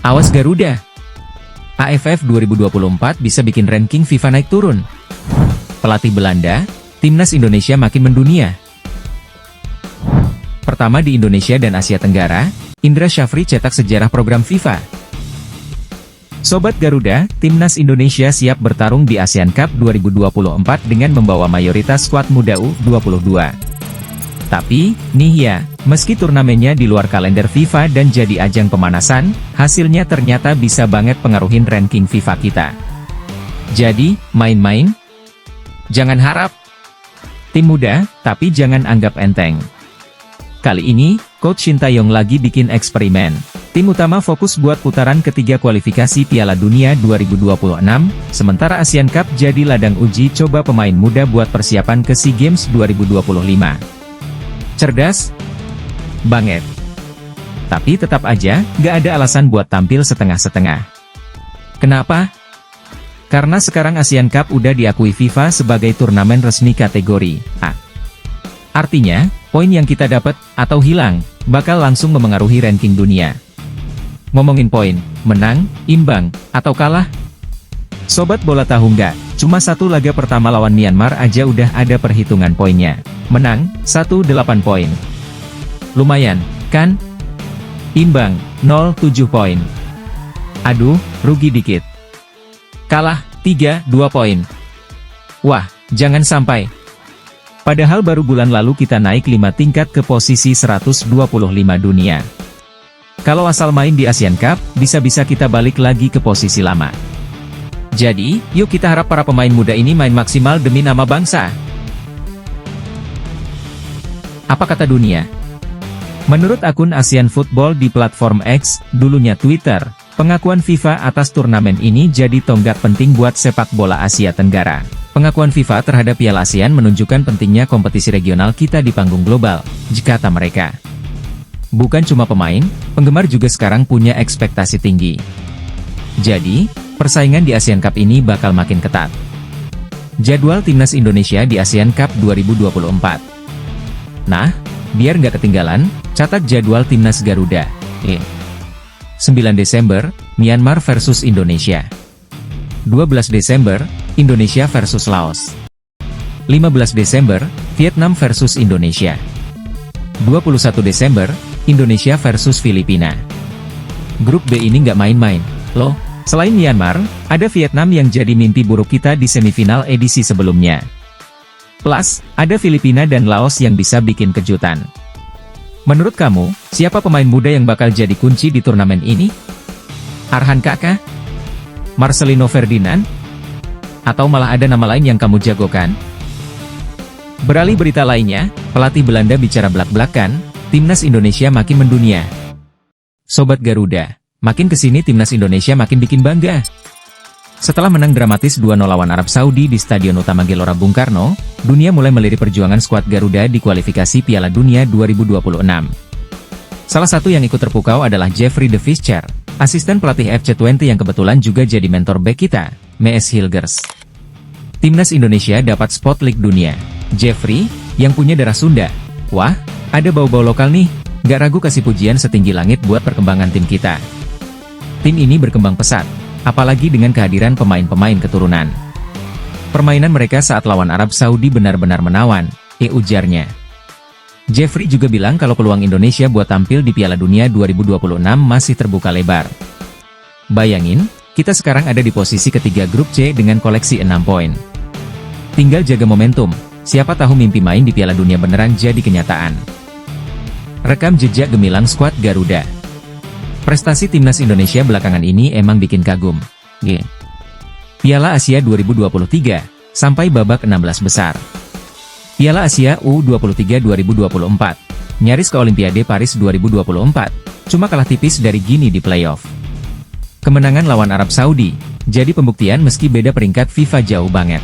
Awas Garuda! AFF 2024 bisa bikin ranking FIFA naik turun. Pelatih Belanda, Timnas Indonesia makin mendunia. Pertama di Indonesia dan Asia Tenggara, Indra Syafri cetak sejarah program FIFA. Sobat Garuda, Timnas Indonesia siap bertarung di ASEAN Cup 2024 dengan membawa mayoritas skuad muda U22. Tapi, nih ya, meski turnamennya di luar kalender FIFA dan jadi ajang pemanasan, hasilnya ternyata bisa banget pengaruhin ranking FIFA kita. Jadi, main-main? Jangan harap. Tim muda, tapi jangan anggap enteng. Kali ini, Coach Shin Taeyong lagi bikin eksperimen. Tim utama fokus buat putaran ketiga kualifikasi Piala Dunia 2026, sementara ASEAN Cup jadi ladang uji coba pemain muda buat persiapan ke SEA Games 2025. Cerdas? Banget. Tapi tetap aja, gak ada alasan buat tampil setengah-setengah. Kenapa? Karena sekarang ASEAN Cup udah diakui FIFA sebagai turnamen resmi kategori A. Artinya, poin yang kita dapat, atau hilang, bakal langsung memengaruhi ranking dunia. Ngomongin poin, menang, imbang, atau kalah? Sobat bola tahu nggak, cuma satu laga pertama lawan Myanmar aja udah ada perhitungan poinnya. Menang, 1,8 poin. Lumayan, kan? Imbang, 0,7 poin. Aduh, rugi dikit. Kalah, 3,2 poin. Wah, jangan sampai. Padahal baru bulan lalu kita naik 5 tingkat ke posisi 125 dunia. Kalau asal main di ASEAN Cup, bisa-bisa kita balik lagi ke posisi lama. Jadi, yuk kita harap para pemain muda ini main maksimal demi nama bangsa. Apa kata dunia? Menurut akun ASEAN Football di platform X, dulunya Twitter, pengakuan FIFA atas turnamen ini jadi tonggak penting buat sepak bola Asia Tenggara. Pengakuan FIFA terhadap Piala ASEAN menunjukkan pentingnya kompetisi regional kita di panggung global, kata mereka. Bukan cuma pemain, penggemar juga sekarang punya ekspektasi tinggi. Jadi, persaingan di ASEAN Cup ini bakal makin ketat. Jadwal Timnas Indonesia di ASEAN Cup 2024. Nah, biar nggak ketinggalan, catat jadwal Timnas Garuda. 9 Desember, Myanmar versus Indonesia. 12 Desember, Indonesia versus Laos. 15 Desember, Vietnam versus Indonesia. 21 Desember, Indonesia versus Filipina. Grup B ini nggak main-main, loh. Selain Myanmar, ada Vietnam yang jadi mimpi buruk kita di semifinal edisi sebelumnya. Plus, ada Filipina dan Laos yang bisa bikin kejutan. Menurut kamu, siapa pemain muda yang bakal jadi kunci di turnamen ini? Arhan Kakak? Marcelino Ferdinand? Atau malah ada nama lain yang kamu jagokan? Beralih berita lainnya, pelatih Belanda bicara belak-belakan, Timnas Indonesia makin mendunia. Sobat Garuda, makin kesini Timnas Indonesia makin bikin bangga. Setelah menang dramatis 2-0 lawan Arab Saudi di Stadion Utama Gelora Bung Karno, dunia mulai melirik perjuangan skuad Garuda di kualifikasi Piala Dunia 2026. Salah satu yang ikut terpukau adalah Jeffrey de Visser, asisten pelatih FC20 yang kebetulan juga jadi mentor back kita, Mees Hilgers. Timnas Indonesia dapat spot League Dunia. Jeffrey, yang punya darah Sunda. Wah, ada bau-bau lokal nih, gak ragu kasih pujian setinggi langit buat perkembangan tim kita. Tim ini berkembang pesat, apalagi dengan kehadiran pemain-pemain keturunan. Permainan mereka saat lawan Arab Saudi benar-benar menawan, ujarnya. Jeffrey juga bilang kalau peluang Indonesia buat tampil di Piala Dunia 2026 masih terbuka lebar. Bayangin, kita sekarang ada di posisi ketiga grup C dengan koleksi 6 poin. Tinggal jaga momentum, siapa tahu mimpi main di Piala Dunia beneran jadi kenyataan. Rekam jejak gemilang skuad Garuda. Prestasi Timnas Indonesia belakangan ini emang bikin kagum. Piala Asia 2023, sampai babak 16 besar. Piala Asia U23 2024, nyaris ke Olimpiade Paris 2024, cuma kalah tipis dari Gini di playoff. Kemenangan lawan Arab Saudi, jadi pembuktian meski beda peringkat FIFA jauh banget.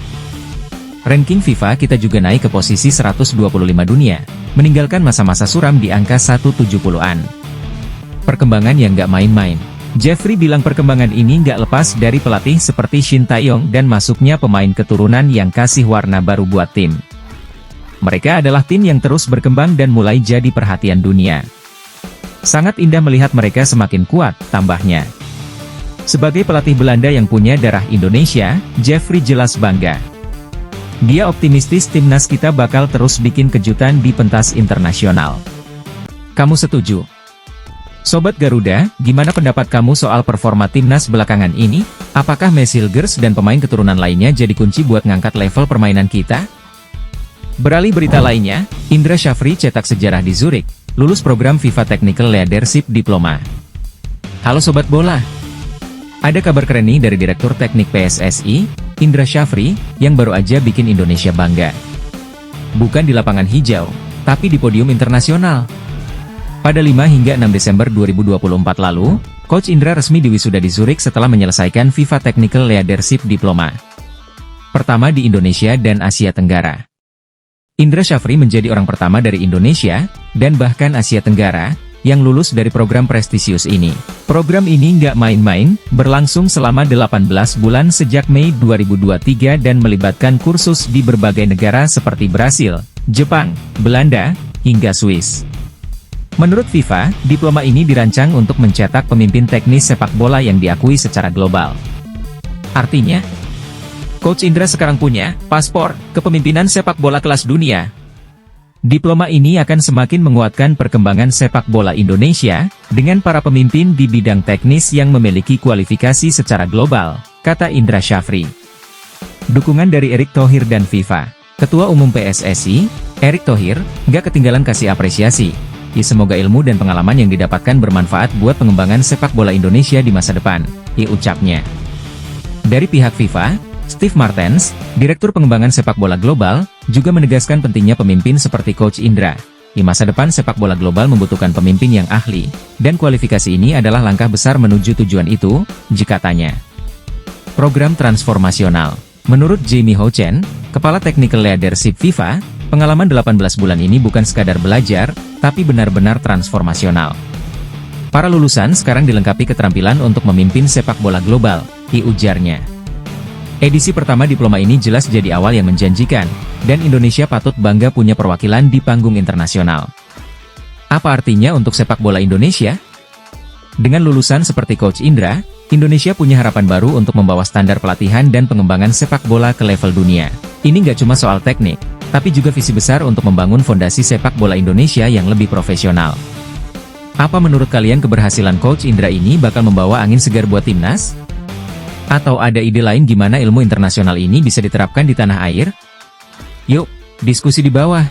Ranking FIFA kita juga naik ke posisi 125 dunia, meninggalkan masa-masa suram di angka 170-an. Perkembangan yang nggak main-main. Jeffrey bilang perkembangan ini nggak lepas dari pelatih seperti Shin Tae-yong dan masuknya pemain keturunan yang kasih warna baru buat tim. Mereka adalah tim yang terus berkembang dan mulai jadi perhatian dunia. Sangat indah melihat mereka semakin kuat, tambahnya. Sebagai pelatih Belanda yang punya darah Indonesia, Jeffrey jelas bangga. Dia optimistis timnas kita bakal terus bikin kejutan di pentas internasional. Kamu setuju? Sobat Garuda, gimana pendapat kamu soal performa timnas belakangan ini? Apakah Mesilgers dan pemain keturunan lainnya jadi kunci buat ngangkat level permainan kita? Beralih berita lainnya, Indra Syafri cetak sejarah di Zurich, lulus program FIFA Technical Leadership Diploma. Halo Sobat Bola! Ada kabar keren nih dari Direktur Teknik PSSI, Indra Syafri, yang baru aja bikin Indonesia bangga. Bukan di lapangan hijau, tapi di podium internasional. Pada 5 hingga 6 Desember 2024 lalu, Coach Indra resmi diwisuda di Zurich setelah menyelesaikan FIFA Technical Leadership Diploma. Pertama di Indonesia dan Asia Tenggara. Indra Syafri menjadi orang pertama dari Indonesia, dan bahkan Asia Tenggara, yang lulus dari program prestisius ini. Program ini nggak main-main, berlangsung selama 18 bulan sejak Mei 2023 dan melibatkan kursus di berbagai negara seperti Brasil, Jepang, Belanda, hingga Swiss. Menurut FIFA, diploma ini dirancang untuk mencetak pemimpin teknis sepak bola yang diakui secara global. Artinya, Coach Indra sekarang punya paspor kepemimpinan sepak bola kelas dunia. Diploma ini akan semakin menguatkan perkembangan sepak bola Indonesia, dengan para pemimpin di bidang teknis yang memiliki kualifikasi secara global, kata Indra Syafri. Dukungan dari Erick Thohir dan FIFA. Ketua Umum PSSI, Erick Thohir, nggak ketinggalan kasih apresiasi. Semoga ilmu dan pengalaman yang didapatkan bermanfaat buat pengembangan sepak bola Indonesia di masa depan, ucapnya. Dari pihak FIFA, Steve Martens, Direktur Pengembangan Sepak Bola Global, juga menegaskan pentingnya pemimpin seperti Coach Indra. Di masa depan sepak bola global membutuhkan pemimpin yang ahli, dan kualifikasi ini adalah langkah besar menuju tujuan itu, katanya. Program transformasional. Menurut Jamie Houchen, Kepala Technical Leadership FIFA, pengalaman 18 bulan ini bukan sekadar belajar, tapi benar-benar transformasional. Para lulusan sekarang dilengkapi keterampilan untuk memimpin sepak bola global, ujarnya. Edisi pertama diploma ini jelas jadi awal yang menjanjikan, dan Indonesia patut bangga punya perwakilan di panggung internasional. Apa artinya untuk sepak bola Indonesia? Dengan lulusan seperti Coach Indra, Indonesia punya harapan baru untuk membawa standar pelatihan dan pengembangan sepak bola ke level dunia. Ini nggak cuma soal teknik, tapi juga visi besar untuk membangun fondasi sepak bola Indonesia yang lebih profesional. Apa menurut kalian keberhasilan Coach Indra ini bakal membawa angin segar buat timnas? Atau ada ide lain gimana ilmu internasional ini bisa diterapkan di tanah air? Yuk, diskusi di bawah.